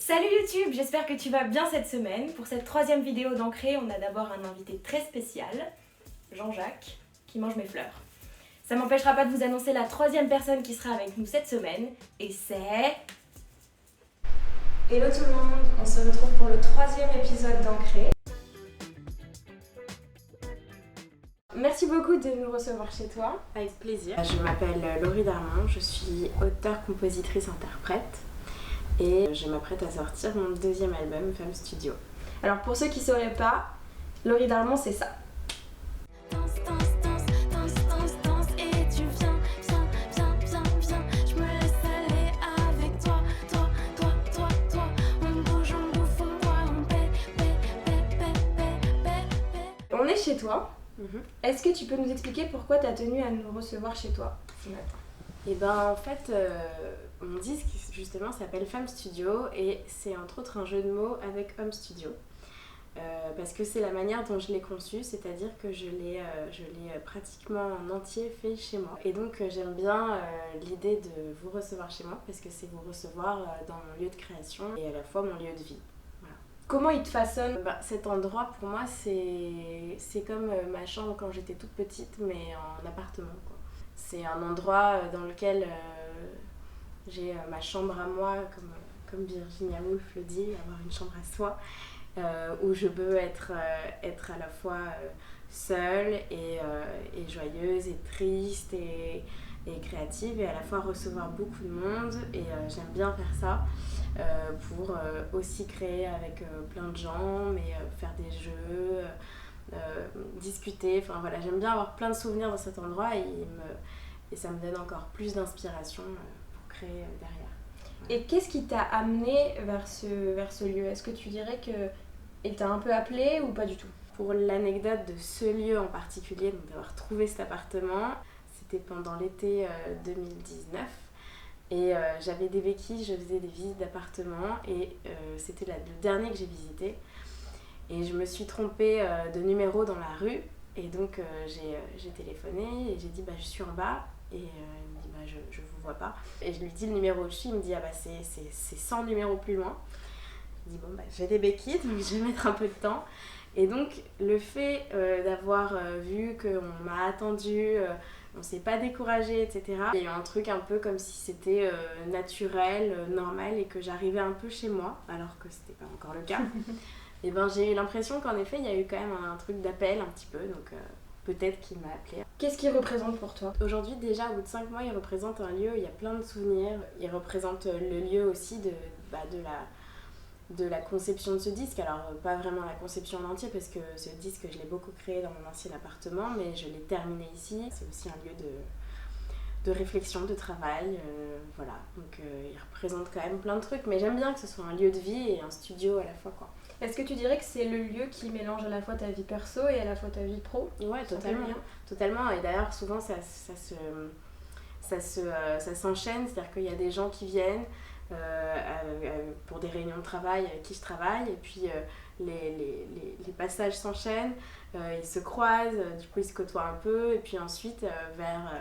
Salut YouTube, j'espère que tu vas bien cette semaine. Pour cette troisième vidéo d'Ancré, on a d'abord un invité très spécial, Jean-Jacques, qui mange mes fleurs. Ça m'empêchera pas de vous annoncer la troisième personne qui sera avec nous cette semaine, et c'est... Hello tout le monde, on se retrouve pour le troisième épisode d'Ancré. Merci beaucoup de nous recevoir chez toi. Avec plaisir. Je m'appelle Laurie Darmon, je suis auteure, compositrice, interprète et je m'apprête à sortir mon deuxième album, Femme Studio. Alors pour ceux qui ne sauraient pas, Laurie Darmon c'est ça. On est chez toi. Est-ce que tu peux nous expliquer pourquoi tu as tenu à nous recevoir chez toi ce matin ? Et ben en fait, mon disque justement s'appelle Femme Studio et c'est entre autres un jeu de mots avec Home Studio. Parce que c'est la manière dont je l'ai conçu, c'est-à-dire que je l'ai pratiquement en entier fait chez moi. Et donc j'aime bien l'idée de vous recevoir chez moi parce que c'est vous recevoir dans mon lieu de création et à la fois mon lieu de vie. Comment il te façonne ? Cet endroit pour moi c'est comme ma chambre quand j'étais toute petite mais en appartement quoi. C'est un endroit dans lequel j'ai ma chambre à moi comme Virginia Woolf le dit, avoir une chambre à soi où je peux être à la fois seule et joyeuse et triste et créative et à la fois recevoir beaucoup de monde et j'aime bien faire ça. Pour aussi créer avec plein de gens, mais faire des jeux, discuter, enfin voilà, j'aime bien avoir plein de souvenirs dans cet endroit et ça me donne encore plus d'inspiration pour créer derrière. Voilà. Et qu'est-ce qui t'a amené vers ce lieu ? Est-ce que tu dirais qu'il t'a un peu appelé ou pas du tout ? Pour l'anecdote de ce lieu en particulier, donc d'avoir trouvé cet appartement, c'était pendant l'été 2019. Et j'avais des béquilles, je faisais des visites d'appartements et c'était le dernier que j'ai visité. Et je me suis trompée de numéro dans la rue et donc j'ai téléphoné et j'ai dit je suis en bas et il me dit je vous vois pas. Et je lui dis le numéro où je suis, il me dit c'est 100 numéros plus loin. Je dis j'ai des béquilles donc je vais mettre un peu de temps. Et donc le fait d'avoir vu qu'on m'a attendu, on s'est pas découragé, etc. Il y a eu un truc un peu comme si c'était naturel, normal et que j'arrivais un peu chez moi, alors que c'était pas encore le cas. Et j'ai eu l'impression qu'en effet il y a eu quand même un truc d'appel un petit peu, donc peut-être qu'il m'a appelé. Qu'est-ce qu'il représente pour toi ? Aujourd'hui déjà au bout de 5 mois il représente un lieu, il y a plein de souvenirs. Il représente le lieu aussi de la conception de ce disque, alors pas vraiment la conception en entier parce que ce disque je l'ai beaucoup créé dans mon ancien appartement mais je l'ai terminé ici, c'est aussi un lieu de réflexion, de travail, voilà, donc il représente quand même plein de trucs mais j'aime bien que ce soit un lieu de vie et un studio à la fois quoi. Est-ce que tu dirais que c'est le lieu qui mélange à la fois ta vie perso et à la fois ta vie pro ? Ouais, totalement, et d'ailleurs souvent ça s'enchaîne, c'est-à-dire qu'il y a des gens qui viennent pour des réunions de travail avec qui je travaille et puis les passages s'enchaînent, ils se croisent, du coup ils se côtoient un peu et puis ensuite vers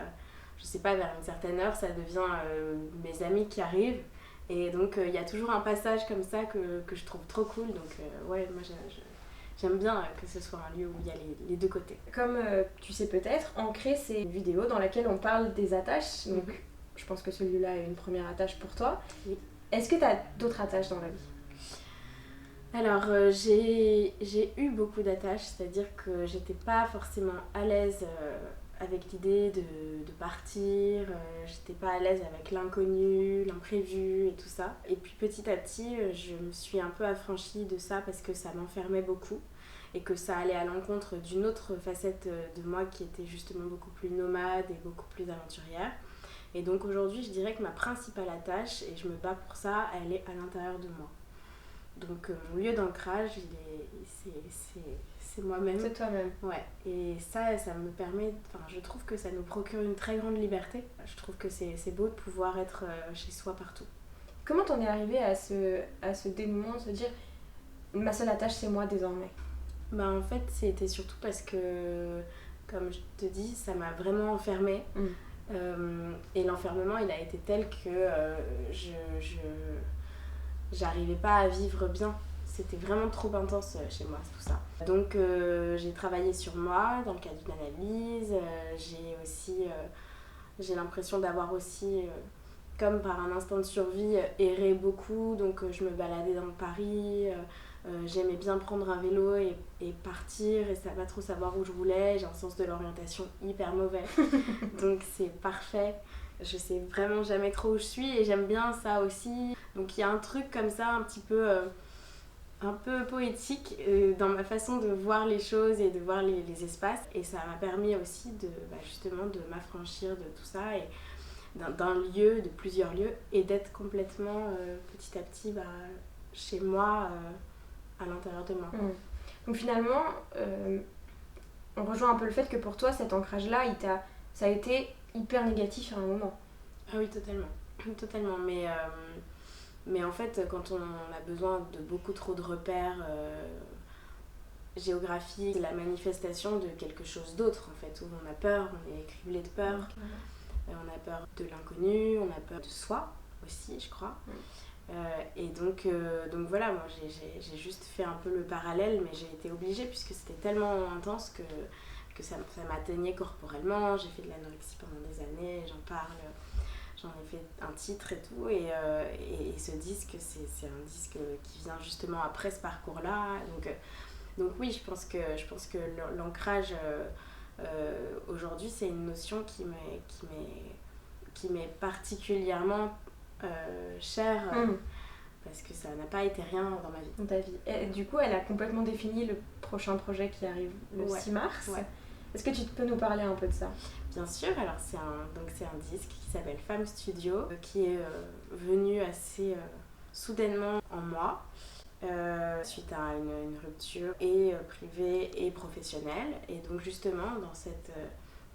une certaine heure ça devient mes amis qui arrivent et donc il y a toujours un passage comme ça que je trouve trop cool donc moi j'aime bien que ce soit un lieu où il y a les deux côtés. Comme tu sais peut-être, Ancré c'est une vidéo dans laquelle on parle des attaches, donc je pense que celui-là est une première attache pour toi. Oui. Est-ce que tu as d'autres attaches dans la vie ? Alors j'ai eu beaucoup d'attaches, c'est-à-dire que j'étais pas forcément à l'aise avec l'idée de partir, j'étais pas à l'aise avec l'inconnu, l'imprévu et tout ça. Et puis petit à petit je me suis un peu affranchie de ça parce que ça m'enfermait beaucoup et que ça allait à l'encontre d'une autre facette de moi qui était justement beaucoup plus nomade et beaucoup plus aventurière. Et donc aujourd'hui, je dirais que ma principale attache, et je me bats pour ça, elle est à l'intérieur de moi. Donc mon lieu d'ancrage, c'est moi-même. C'est toi-même. Ouais. Et ça me permet, je trouve que ça nous procure une très grande liberté. Je trouve que c'est beau de pouvoir être chez soi partout. Comment t'en es arrivée à ce dénouement, de se dire ma seule attache c'est moi désormais ? En fait, c'était surtout parce que, comme je te dis, ça m'a vraiment enfermée. Et l'enfermement il a été tel que j'arrivais pas à vivre bien. C'était vraiment trop intense chez moi, tout ça. Donc j'ai travaillé sur moi dans le cadre d'une analyse. J'ai l'impression d'avoir aussi, comme par un instinct de survie, erré beaucoup. Donc je me baladais dans Paris. J'aimais bien prendre un vélo et partir et pas trop savoir où je roulais. J'ai un sens de l'orientation hyper mauvais. Donc c'est parfait. Je sais vraiment jamais trop où je suis et j'aime bien ça aussi. Donc il y a un truc comme ça un peu poétique dans ma façon de voir les choses et de voir les espaces. Et ça m'a permis aussi justement de m'affranchir de tout ça et d'un lieu, de plusieurs lieux, et d'être complètement petit à petit chez moi, à l'intérieur de moi. Donc finalement, on rejoint un peu le fait que pour toi, cet ancrage-là, ça a été hyper négatif à un moment. Ah oui, totalement. Totalement. Mais en fait, quand on a besoin de beaucoup trop de repères géographiques, c'est la manifestation de quelque chose d'autre, en fait, où on a peur, on est criblé de peur. On a peur de l'inconnu, on a peur de soi aussi, je crois. Et donc voilà, moi j'ai juste fait un peu le parallèle, mais j'ai été obligée puisque c'était tellement intense que ça m'atteignait corporellement. J'ai fait de l'anorexie pendant des années, j'en parle, j'en ai fait un titre et tout. Et ce disque, c'est un disque qui vient justement après ce parcours-là. Donc oui, je pense que l'ancrage aujourd'hui, c'est une notion qui m'est particulièrement chère. Parce que ça n'a pas été rien dans ma vie. Dans ta vie. Et du coup, elle a complètement défini le prochain projet qui arrive le 6 mars. Ouais. Est-ce que tu peux nous parler un peu de ça ? Bien sûr, alors c'est un disque qui s'appelle Femme Studio, qui est venu assez soudainement en moi, suite à une rupture et privée et professionnelle. Et donc justement,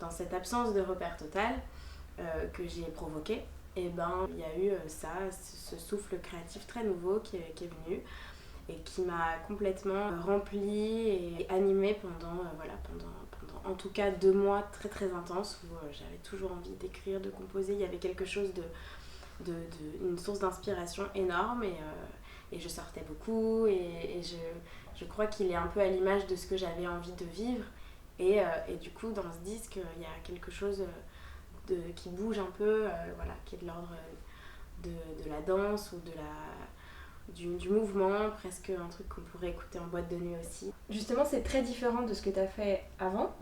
dans cette absence de repère total que j'ai provoquée, et il y a eu ce souffle créatif très nouveau qui est venu et qui m'a complètement remplie et animée pendant en tout cas 2 mois très très intenses où j'avais toujours envie d'écrire, de composer. Il y avait quelque chose une source d'inspiration énorme et je sortais beaucoup et je crois qu'il est un peu à l'image de ce que j'avais envie de vivre et du coup dans ce disque il y a quelque chose qui bouge un peu, qui est de l'ordre de la danse ou du mouvement, presque un truc qu'on pourrait écouter en boîte de nuit aussi. Justement, c'est très différent de ce que tu as fait avant.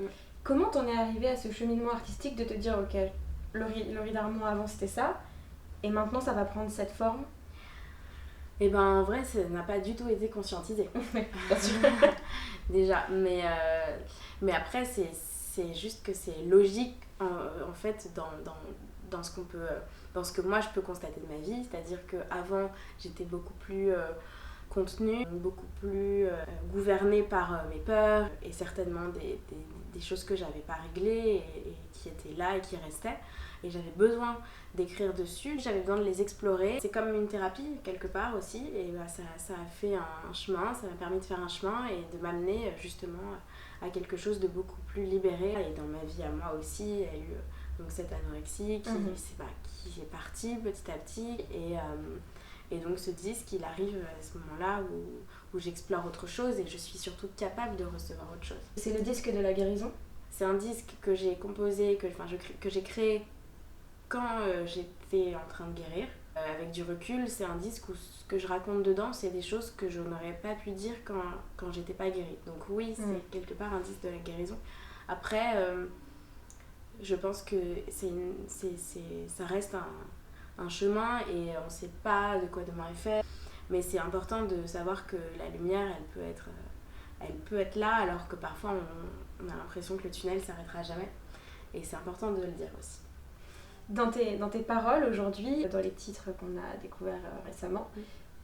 Comment t'en es arrivée à ce cheminement artistique de te dire, ok, Laurie Darmon avant c'était ça, et maintenant ça va prendre cette forme ? Et en vrai, ça n'a pas du tout été conscientisé. Bien sûr. Déjà, mais après, c'est juste que c'est logique en fait dans ce que moi je peux constater de ma vie, c'est-à-dire qu'avant j'étais beaucoup plus contenue, beaucoup plus gouvernée par mes peurs et certainement des choses que j'avais pas réglées et qui étaient là et qui restaient, et j'avais besoin d'écrire dessus, j'avais besoin de les explorer. C'est comme une thérapie quelque part aussi, et ça a fait un chemin, ça m'a permis de faire un chemin et de m'amener justement à quelque chose de beaucoup plus libéré. Et dans ma vie à moi aussi, il y a eu donc cette anorexie qui est partie petit à petit et donc ce disque il arrive à ce moment-là où j'explore autre chose et je suis surtout capable de recevoir autre chose. C'est le disque de la guérison ? C'est un disque que j'ai composé, que j'ai créé quand j'étais en train de guérir. Avec du recul, c'est un disque où ce que je raconte dedans, c'est des choses que je n'aurais pas pu dire quand j'étais pas guérie. Donc oui, c'est quelque part un disque de la guérison. Après, je pense que ça reste un chemin et on ne sait pas de quoi demain est fait. Mais c'est important de savoir que la lumière, elle peut être là, alors que parfois on a l'impression que le tunnel s'arrêtera jamais. Et c'est important de le dire aussi. Dans tes paroles aujourd'hui, dans les titres qu'on a découverts récemment,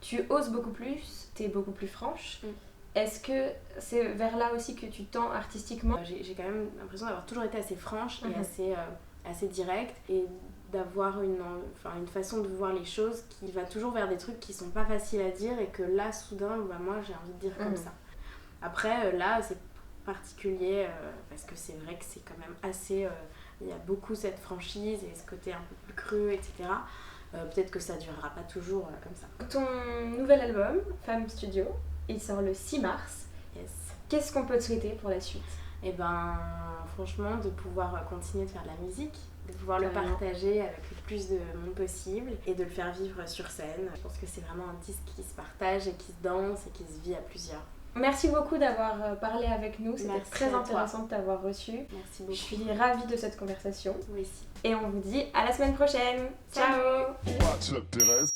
tu oses beaucoup plus, t'es beaucoup plus franche. Est-ce que c'est vers là aussi que tu tends artistiquement ? J'ai quand même l'impression d'avoir toujours été assez franche et assez directe et d'avoir une façon de voir les choses qui va toujours vers des trucs qui sont pas faciles à dire et que là, soudain, moi j'ai envie de dire comme ça. Après, là, c'est particulier parce que c'est vrai que c'est quand même assez... il y a beaucoup cette franchise et ce côté un peu plus creux, etc. Peut-être que ça durera pas toujours comme ça. Ton nouvel album, Femme Studio, il sort le 6 mars. Yes. Qu'est-ce qu'on peut te souhaiter pour la suite? Et ben franchement de pouvoir continuer de faire de la musique, de pouvoir le Carrément. partager avec le plus de monde possible et de le faire vivre sur scène. Je pense que c'est vraiment un disque qui se partage et qui se danse et qui se vit à plusieurs. Merci beaucoup d'avoir parlé avec nous, c'était Merci très à toi. intéressant de t'avoir reçu. Merci Je beaucoup. suis ravie de cette conversation Moi aussi. et on vous dit à la semaine prochaine. Salut. Ciao. Watch up, Thérèse.